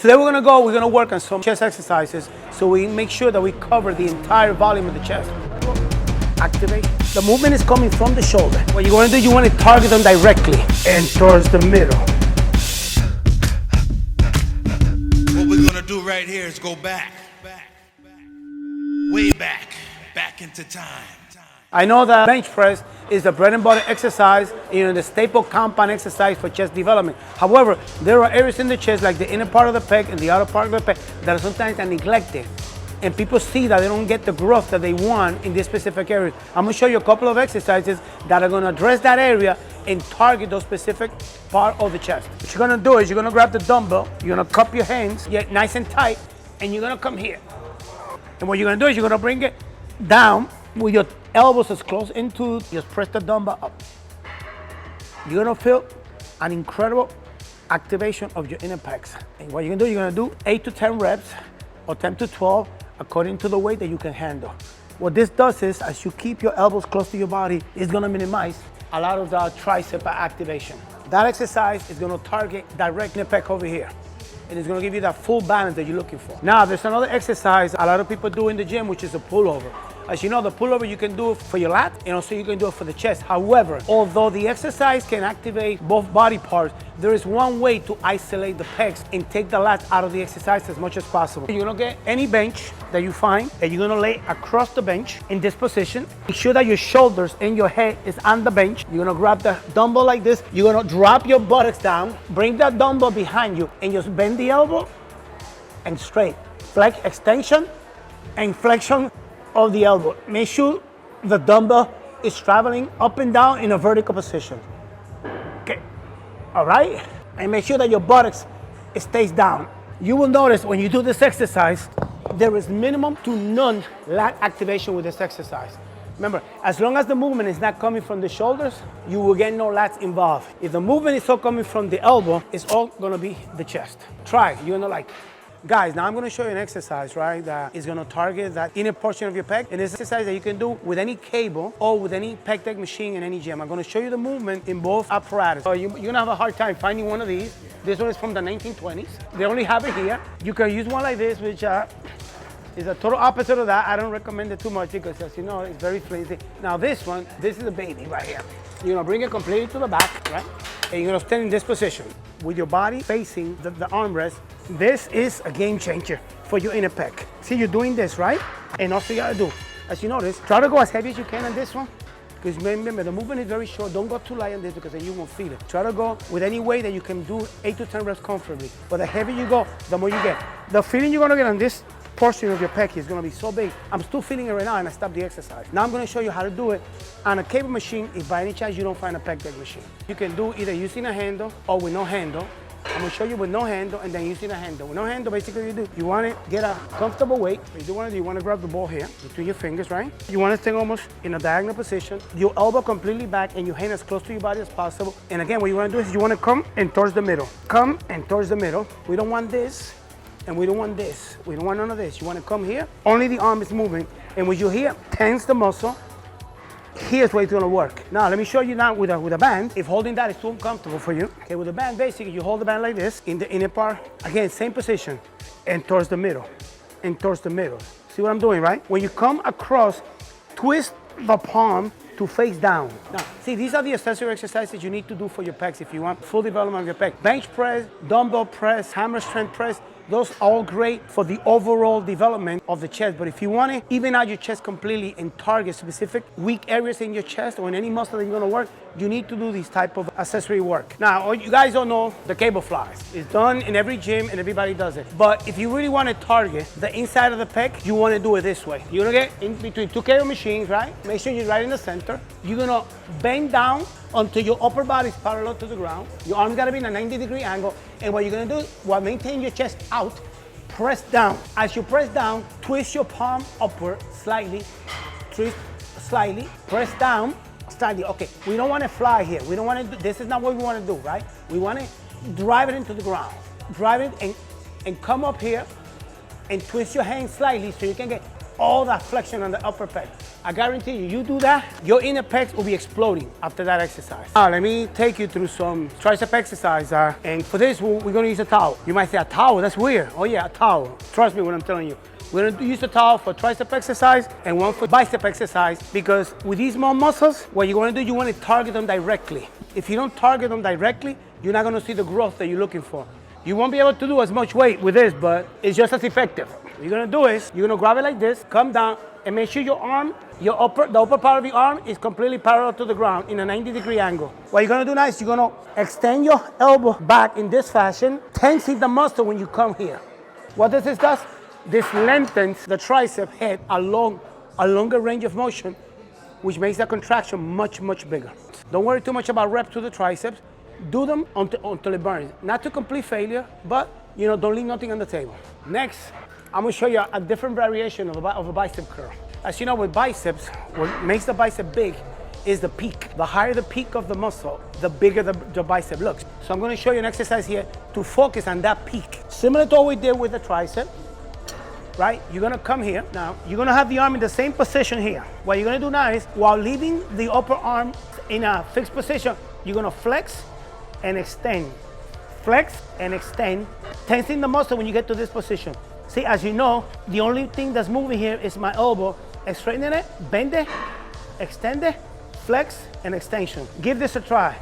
Today we're gonna work on some chest exercises so we make sure that we cover the entire volume of the chest. Activate. The movement is coming from the shoulder. What you wanna do, you wanna target them directly and towards the middle. What we're gonna do right here is go back, way back into time. I know that bench press is the bread and butter exercise, the staple compound exercise for chest development. However, there are areas in the chest, like the inner part of the pec and the outer part of the pec, that are sometimes neglected. And people see that they don't get the growth that they want in this specific area. I'm gonna show you a couple of exercises that are gonna address that area and target those specific part of the chest. What you're gonna do is you're gonna grab the dumbbell, you're gonna cup your hands, get nice and tight, and you're gonna come here. And what you're gonna do is you're gonna bring it down with your elbows as close into, just press the dumbbell up. You're gonna feel an incredible activation of your inner pecs. And what you're gonna do, you're gonna do 8 to 10 reps or 10 to 12 according to the weight that you can handle. What this does is, as you keep your elbows close to your body, it's gonna minimize a lot of the tricep activation. That exercise is gonna target direct inner pec over here. And it's gonna give you that full balance that you're looking for. Now, there's another exercise a lot of people do in the gym, which is a pullover. As you know, the pullover you can do for your lat and also you can do it for the chest. However, although the exercise can activate both body parts, there is one way to isolate the pecs and take the lats out of the exercise as much as possible. You're gonna get any bench that you find and you're gonna lay across the bench in this position. Make sure that your shoulders and your head is on the bench. You're gonna grab the dumbbell like this. You're gonna drop your buttocks down, bring that dumbbell behind you and just bend the elbow and straight. Flex, extension and flexion of the elbow. Make sure the dumbbell is traveling up and down in a vertical position. Okay, all right? And make sure that your buttocks stays down. You will notice when you do this exercise, there is minimum to none lat activation with this exercise. Remember, as long as the movement is not coming from the shoulders, you will get no lats involved. If the movement is all coming from the elbow, it's all gonna be the chest. Try it, you're gonna like it. Guys, now I'm gonna show you an exercise, right, that is gonna target that inner portion of your pec. And it's an exercise that you can do with any cable or with any pec deck machine in any gym. I'm gonna show you the movement in both apparatus. So you're gonna have a hard time finding one of these. This one is from the 1920s. They only have it here. You can use one like this, which is a total opposite of that. I don't recommend it too much because, as you know, it's very flimsy. Now this one, this is a baby right here. You're gonna bring it completely to the back, right? And you're gonna stand in this position with your body facing the armrest. This is a game changer for your inner pec. See, you're doing this, right? And also you gotta do, as you notice, try to go as heavy as you can on this one. Because remember, the movement is very short. Don't go too light on this because then you won't feel it. Try to go with any weight that you can do 8 to 10 reps comfortably. But the heavier you go, the more you get. The feeling you're gonna get on this portion of your pec is gonna be so big. I'm still feeling it right now and I stopped the exercise. Now I'm gonna show you how to do it on a cable machine if by any chance you don't find a pec deck machine. You can do either using a handle or with no handle. I'm gonna show you with no handle and then using a handle. With no handle, basically you wanna get a comfortable weight. You wanna grab the ball here between your fingers, right? You wanna stay almost in a diagonal position. Your elbow completely back and your hand as close to your body as possible. And again, what you wanna do is you wanna come and towards the middle. Come and towards the middle. We don't want this. And we don't want this. We don't want none of this. You want to come here, only the arm is moving. And when you're here, tense the muscle. Here's where it's going to work. Now, let me show you now with a band. If holding that is too uncomfortable for you. Okay, with a band, basically, you hold the band like this in the inner part. Again, same position. And towards the middle. And towards the middle. See what I'm doing, right? When you come across, twist the palm to face down. Now, see, these are the accessory exercises you need to do for your pecs if you want full development of your pec. Bench press, dumbbell press, hammer strength press, those are all great for the overall development of the chest. But if you want to even out your chest completely and target specific weak areas in your chest or in any muscle that you're going to work, you need to do this type of accessory work. Now, you guys don't know the cable flies. It's done in every gym and everybody does it. But if you really want to target the inside of the pec, you want to do it this way. You're going to get in between two cable machines, right? Make sure you're right in the center. You're going to bend down until your upper body is parallel to the ground. Your arm's got to be in a 90-degree angle. And what you're going to do, while maintaining your chest out, press down. As you press down, twist your palm upward slightly, twist slightly, press down slightly. Okay, we don't want to fly here. We don't want to do, this is not what we want to do, right? We want to drive it into the ground. Drive it and come up here and twist your hand slightly so you can get all that flexion on the upper pec. I guarantee you, you do that, your inner pecs will be exploding after that exercise. Now, let me take you through some tricep exercise. And for this, we're gonna use a towel. You might say, a towel, that's weird. Oh yeah, a towel. Trust me when I'm telling you. We're gonna use a towel for tricep exercise and one for bicep exercise, because with these small muscles, what you're gonna do, you wanna target them directly. If you don't target them directly, you're not gonna see the growth that you're looking for. You won't be able to do as much weight with this, but it's just as effective. What you're gonna do is, you're gonna grab it like this, come down, and make sure your arm, the upper part of your arm is completely parallel to the ground in a 90-degree angle. What you're gonna do now is you're gonna extend your elbow back in this fashion, tensing the muscle when you come here. What this does, this lengthens the tricep head along a longer range of motion, which makes the contraction much, much bigger. Don't worry too much about reps to the triceps. Do them until it burns. Not to complete failure, but don't leave nothing on the table. Next, I'm gonna show you a different variation of a bicep curl. As you know, with biceps, what makes the bicep big is the peak. The higher the peak of the muscle, the bigger the bicep looks. So I'm gonna show you an exercise here to focus on that peak. Similar to what we did with the tricep, right? You're gonna come here. Now, you're gonna have the arm in the same position here. What you're gonna do now is, while leaving the upper arm in a fixed position, you're gonna flex and extend. Flex and extend, tensing the muscle when you get to this position. See, as you know, the only thing that's moving here is my elbow. Straighten it, bend it, extend it, flex, and extension. Give this a try.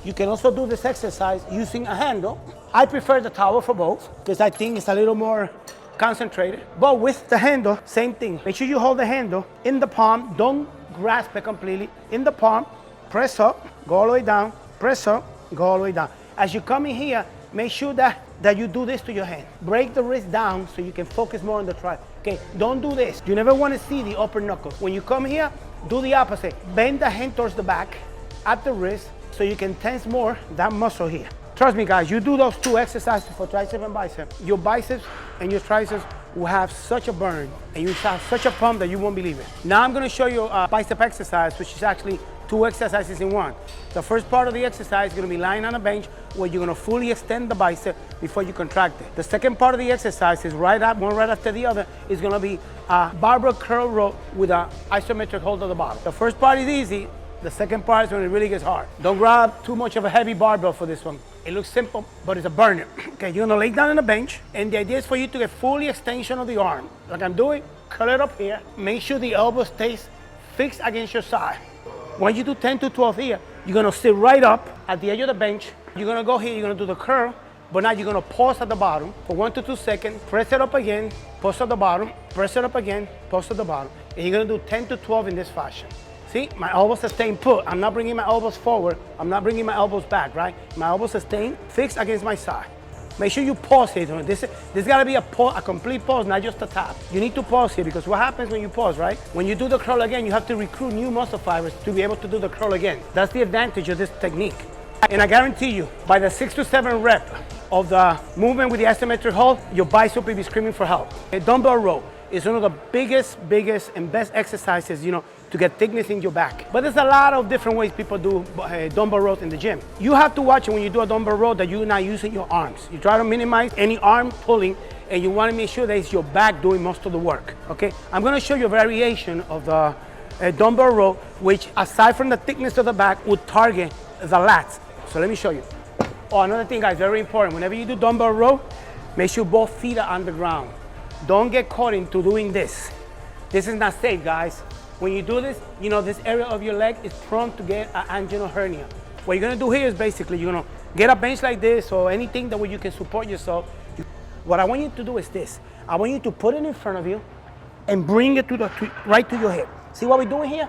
You can also do this exercise using a handle. I prefer the towel for both, because I think it's a little more concentrated. But with the handle, same thing. Make sure you hold the handle in the palm. Don't grasp it completely. In the palm, press up, go all the way down, press up, go all the way down. As you come in here, make sure that you do this to your hand. Break the wrist down so you can focus more on the tricep. Okay, don't do this. You never want to see the upper knuckles. When you come here, do the opposite. Bend the hand towards the back at the wrist so you can tense more that muscle here. Trust me, guys, you do those two exercises for tricep and bicep, your biceps and your triceps will have such a burn and you have such a pump that you won't believe it. Now I'm gonna show you a bicep exercise, which is actually two exercises in one. The first part of the exercise is gonna be lying on a bench where you're gonna fully extend the bicep before you contract it. The second part of the exercise is one right after the other, is gonna be a barbell curl row with an isometric hold at the bottom. The first part is easy. The second part is when it really gets hard. Don't grab too much of a heavy barbell for this one. It looks simple, but it's a burner. Okay, you're gonna lay down on a bench, and the idea is for you to get fully extension of the arm. Like I'm doing, curl it up here. Make sure the elbow stays fixed against your side. When you do 10 to 12 here, you're gonna sit right up at the edge of the bench. You're gonna go here, you're gonna do the curl, but now you're gonna pause at the bottom for 1 to 2 seconds, press it up again, pause at the bottom, press it up again, pause at the bottom. And you're gonna do 10 to 12 in this fashion. See, my elbows are staying put. I'm not bringing my elbows forward. I'm not bringing my elbows back, right? My elbows are staying fixed against my side. Make sure you pause here. This gotta be a complete pause, not just a tap. You need to pause here because what happens when you pause, right? When you do the curl again, you have to recruit new muscle fibers to be able to do the curl again. That's the advantage of this technique. And I guarantee you, by the 6 to 7 rep of the movement with the isometric hold, your bicep will be screaming for help. A dumbbell row is one of the biggest and best exercises, to get thickness in your back. But there's a lot of different ways people do dumbbell rows in the gym. You have to watch it when you do a dumbbell row that you're not using your arms. You try to minimize any arm pulling, and you want to make sure that it's your back doing most of the work, okay? I'm gonna show you a variation of the dumbbell row, which aside from the thickness of the back, would target the lats. So let me show you. Oh, another thing, guys, very important. Whenever you do dumbbell row, make sure both feet are on the ground. Don't get caught into doing this. This is not safe, guys. When you do this, this area of your leg is prone to get an anginal hernia. What you're gonna do here is basically, you're gonna get a bench like this or anything that way you can support yourself. What I want you to do is this. I want you to put it in front of you and bring it right to your hip. See what we're doing here?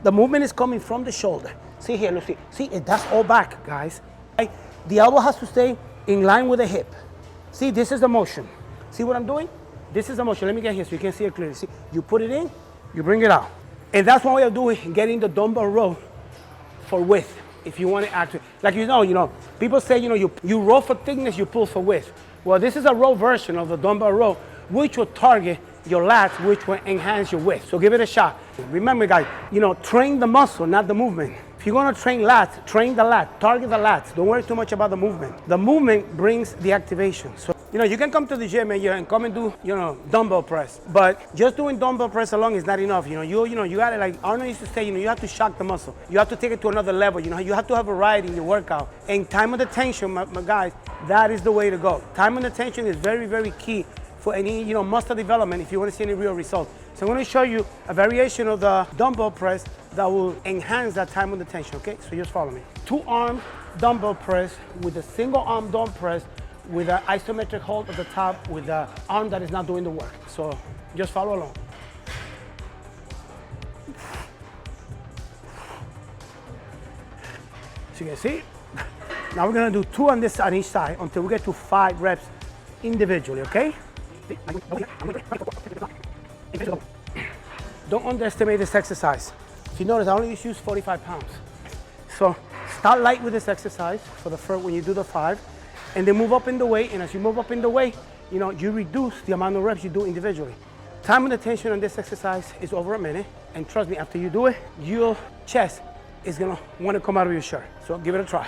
The movement is coming from the shoulder. See here, look, see, that's all back, guys. Right? The elbow has to stay in line with the hip. See, this is the motion. See what I'm doing? This is the motion. Let me get here so you can see it clearly. See, you put it in, you bring it out. And that's one way of getting the dumbbell row for width. If you want to actually, like people say, you row for thickness, you pull for width. Well, this is a row version of the dumbbell row, which will target your lats, which will enhance your width. So give it a shot. Remember, guys, train the muscle, not the movement. If you're gonna train lats, train the lats, target the lats. Don't worry too much about the movement. The movement brings the activation. So You know, you can come to the gym and come and do, you know, dumbbell press. But just doing dumbbell press alone is not enough. You know, you gotta, like Arnold used to say, you know, you have to shock the muscle. You have to take it to another level. You know, you have to have variety in your workout. And time under tension, my guys, that is the way to go. Time under tension is very, very key for any, you know, muscle development if you want to see any real results. So I'm going to show you a variation of the dumbbell press that will enhance that time under tension, okay? So just follow me. 2-arm dumbbell press with a single arm dumbbell press with an isometric hold at the top with the arm that is not doing the work. So just follow along. So you can see, now we're gonna do 2 on this on each side until we get to 5 reps individually, okay? Don't underestimate this exercise. If you notice, I only use 45 pounds. So start light with this exercise for the first, when you do the 5, and then move up in the weight, and as you move up in the weight, you know, you reduce the amount of reps you do individually. Time and attention on this exercise is over a minute, and trust me, after you do it, your chest is gonna wanna come out of your shirt. So give it a try.